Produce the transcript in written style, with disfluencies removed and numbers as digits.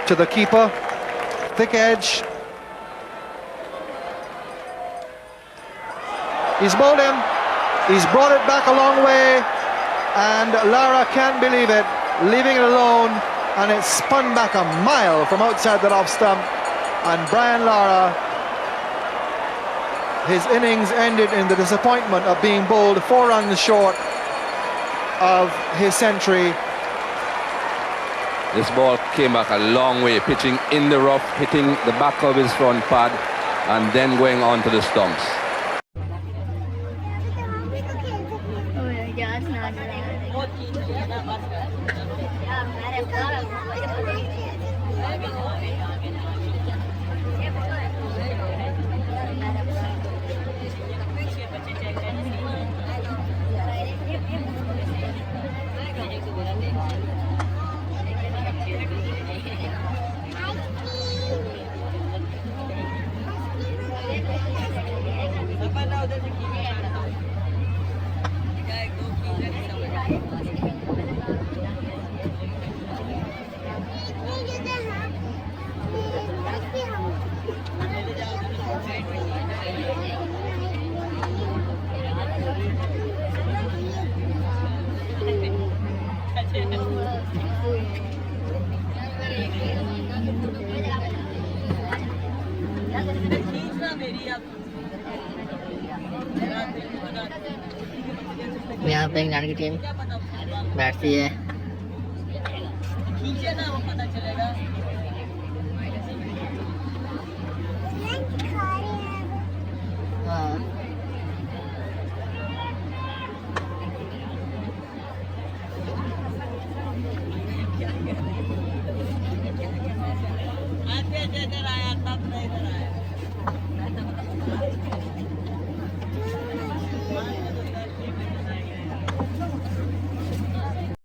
to the keeper. Thick edge. He's bowled him. He's brought it back a long way. And Lara can't believe it, leaving it alone. And it's spun back a mile from outside the off stump. And Brahan Lara, his innings ended in the disappointment of being bowled 4 runs short of his century. This ball came back a long way, pitching in the rough, hitting the back of his front pad, and then going on to the stumps. यहाँ पे England की team बैठती है। हाँ